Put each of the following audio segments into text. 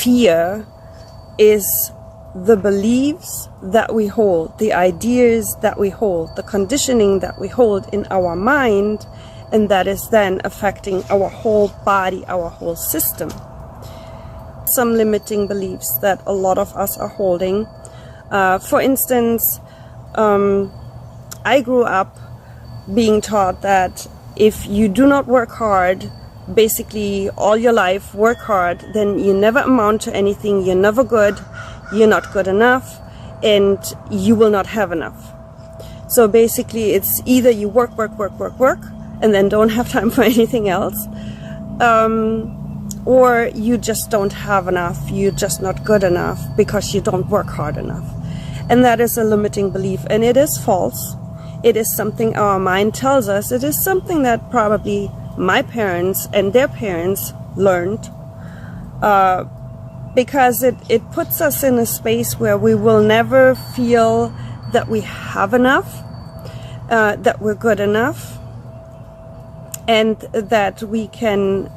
fear is the beliefs that we hold, the ideas that we hold, the conditioning that we hold in our mind, and that is then affecting our whole body, our whole system. Some limiting beliefs that a lot of us are holding. For instance, I grew up being taught that if you do not work hard, basically all your life, work hard, then you never amount to anything, you're never good, you're not good enough, and you will not have enough. So basically it's either you work, and then don't have time for anything else, or you just don't have enough, you're just not good enough because you don't work hard enough. And that is a limiting belief, and it is false. It is something our mind tells us. It is something that probably my parents and their parents learned, because it puts us in a space where we will never feel that we have enough, that we're good enough, and that we can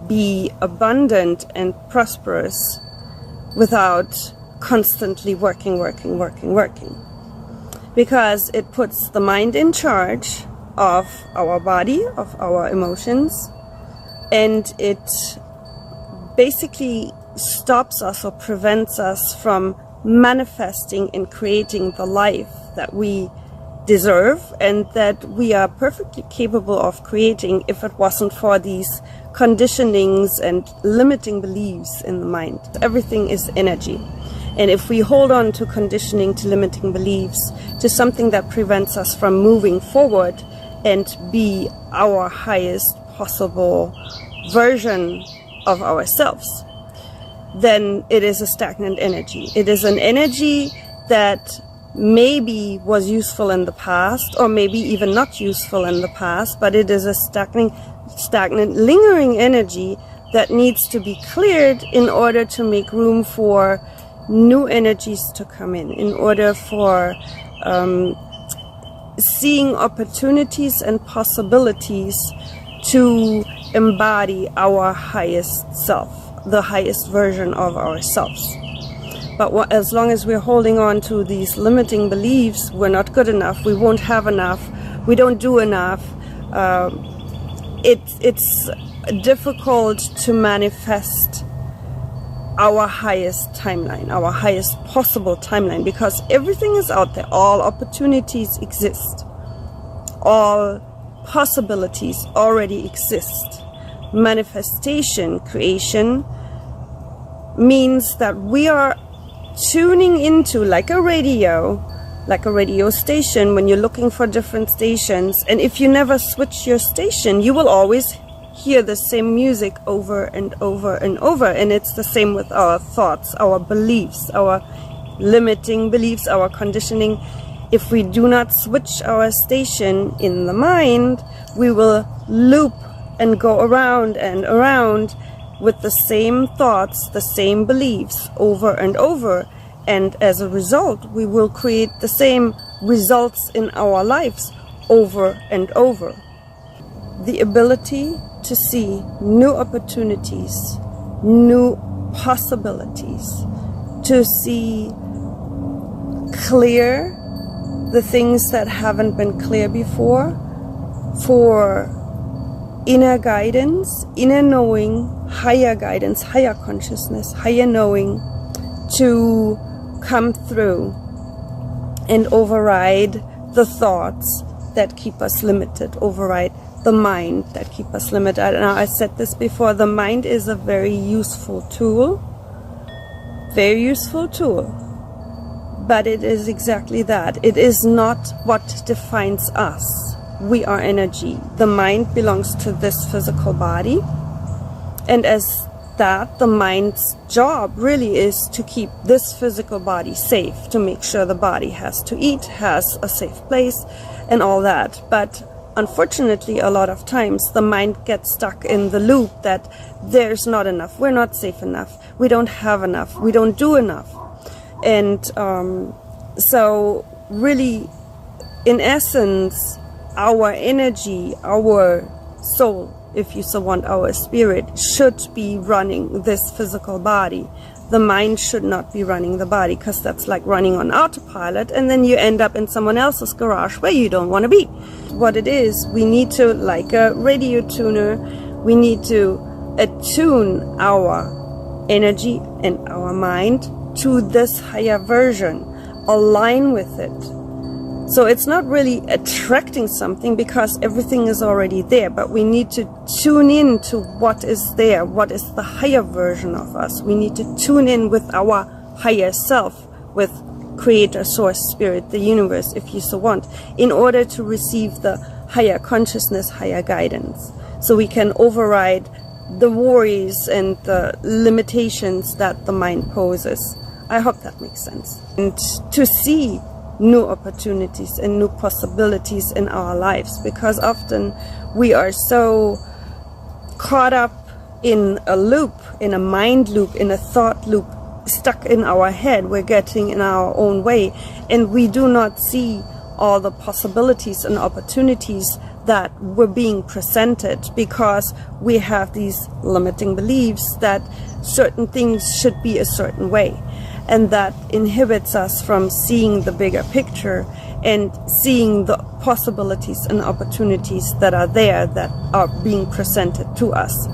be abundant and prosperous without constantly working. Because it puts the mind in charge of our body, of our emotions, and it basically stops us or prevents us from manifesting and creating the life that we deserve and that we are perfectly capable of creating if it wasn't for these conditionings and limiting beliefs in the mind. Everything is energy. And if we hold on to conditioning, to limiting beliefs, to something that prevents us from moving forward and be our highest possible version of ourselves, then it is a stagnant energy. It is an energy that maybe was useful in the past, or maybe even not useful in the past, but it is a stagnant, lingering energy that needs to be cleared in order to make room for new energies to come in order for seeing opportunities and possibilities to embody our highest self, the highest version of ourselves. But as long as we're holding on to these limiting beliefs, we're not good enough, we won't have enough, we don't do enough, it's difficult to manifest our highest timeline, our highest possible timeline, because everything is out there. All opportunities exist. All possibilities already exist. Manifestation, creation, means that we are tuning into, like a radio station, when you're looking for different stations, and if you never switch your station, you will always hear the same music over and over and over. And it's the same with our thoughts, our beliefs, our limiting beliefs, our conditioning. If we do not switch our station in the mind, we will loop and go around and around with the same thoughts, the same beliefs over and over. And as a result, we will create the same results in our lives over and over. The ability to see new opportunities, new possibilities, to see clear the things that haven't been clear before, for inner guidance, inner knowing, higher guidance, higher consciousness, higher knowing to come through and override the thoughts that keep us limited, override the mind that keep us limited. Now, I said this before, the mind is a very useful tool, but it is exactly that. It is not what defines us. We are energy. The mind belongs to this physical body, and as that, the mind's job really is to keep this physical body safe, to make sure the body has to eat, has a safe place, and all that. But unfortunately, a lot of times the mind gets stuck in the loop that there's not enough, we're not safe enough, we don't have enough, we don't do enough. And so really, in essence, our energy, our soul, if you so want, our spirit, should be running this physical body. The mind should not be running the body, because that's like running on autopilot, and then you end up in someone else's garage where you don't want to be. What it is, we need to, like a radio tuner, we need to attune our energy and our mind to this higher version, align with it. So it's not really attracting something, because everything is already there, but we need to tune in to what is there, what is the higher version of us. We need to tune in with our higher self, with Creator, Source, Spirit, the universe, if you so want, in order to receive the higher consciousness, higher guidance. So we can override the worries and the limitations that the mind poses. I hope that makes sense. And to see new opportunities and new possibilities in our lives, because often we are so caught up in a loop, in a mind loop, in a thought loop, stuck in our head. We're getting in our own way, and we do not see all the possibilities and opportunities that were being presented, because we have these limiting beliefs that certain things should be a certain way. And that inhibits us from seeing the bigger picture and seeing the possibilities and opportunities that are there, that are being presented to us,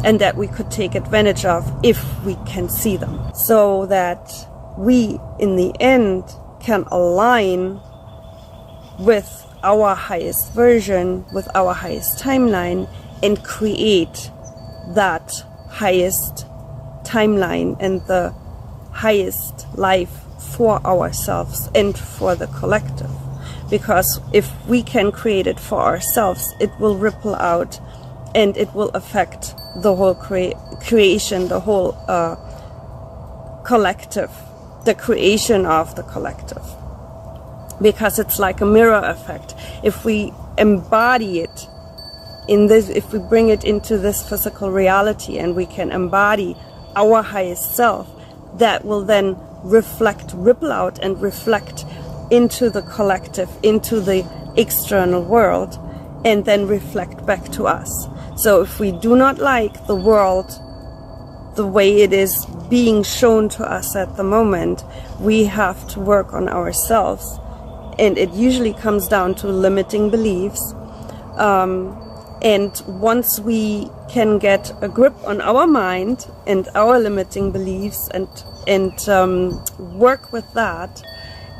and that we could take advantage of if we can see them. So that we, in the end, can align with our highest version, with our highest timeline, and create that highest timeline and the highest life for ourselves and for the collective. Because if we can create it for ourselves, it will ripple out and it will affect the whole creation, the whole collective, the creation of the collective. Because it's like a mirror effect. If we embody it in this, if we bring it into this physical reality, and we can embody our highest self, that will then ripple out and reflect into the collective, into the external world, and then reflect back to us. So if we do not like the world the way it is being shown to us at the moment, we have to work on ourselves. And it usually comes down to limiting beliefs. And once we can get a grip on our mind and our limiting beliefs, and work with that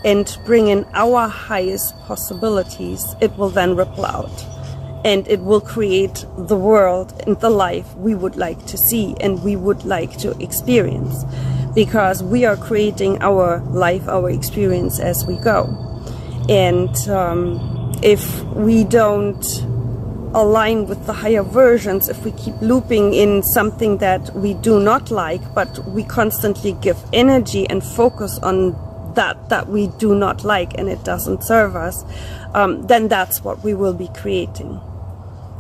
and bring in our highest possibilities, it will then ripple out, and it will create the world and the life we would like to see and we would like to experience, because we are creating our life, our experience as we go. And if we don't align with the higher versions, if we keep looping in something that we do not like, but we constantly give energy and focus on that we do not like and it doesn't serve us, then that's what we will be creating.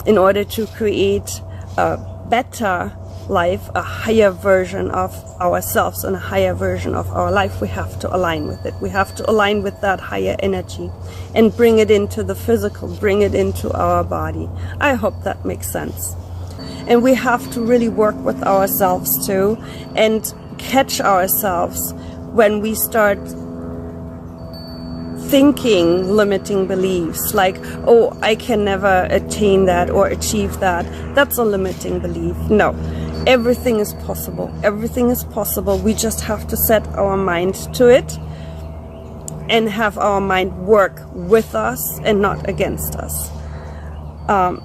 In order to create a better life, a higher version of ourselves and a higher version of our life, we have to align with it. We have to align with that higher energy and bring it into the physical, bring it into our body. I hope that makes sense. And we have to really work with ourselves too, and catch ourselves when we start thinking limiting beliefs, like, oh, I can never attain that or achieve that. That's a limiting belief. No, everything is possible. Everything is possible. We just have to set our mind to it and have our mind work with us and not against us.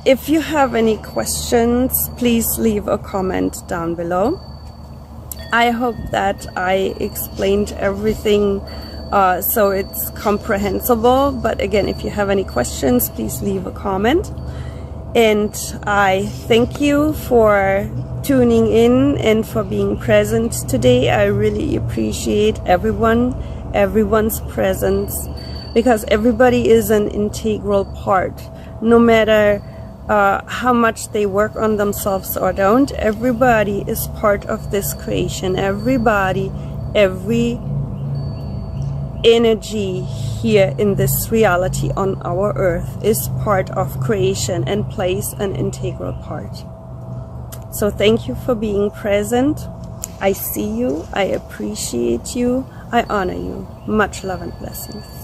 If you have any questions, please leave a comment down below. I hope that I explained everything so it's comprehensible. But again, if you have any questions, please leave a comment. And I thank you for tuning in and for being present today. I really appreciate everyone's presence, because everybody is an integral part. No matter how much they work on themselves or don't, everybody is part of this creation. Everybody, every energy here in this reality on our earth is part of creation and plays an integral part. So thank you for being present. I see you, I appreciate you, I honor you. Much love and blessings.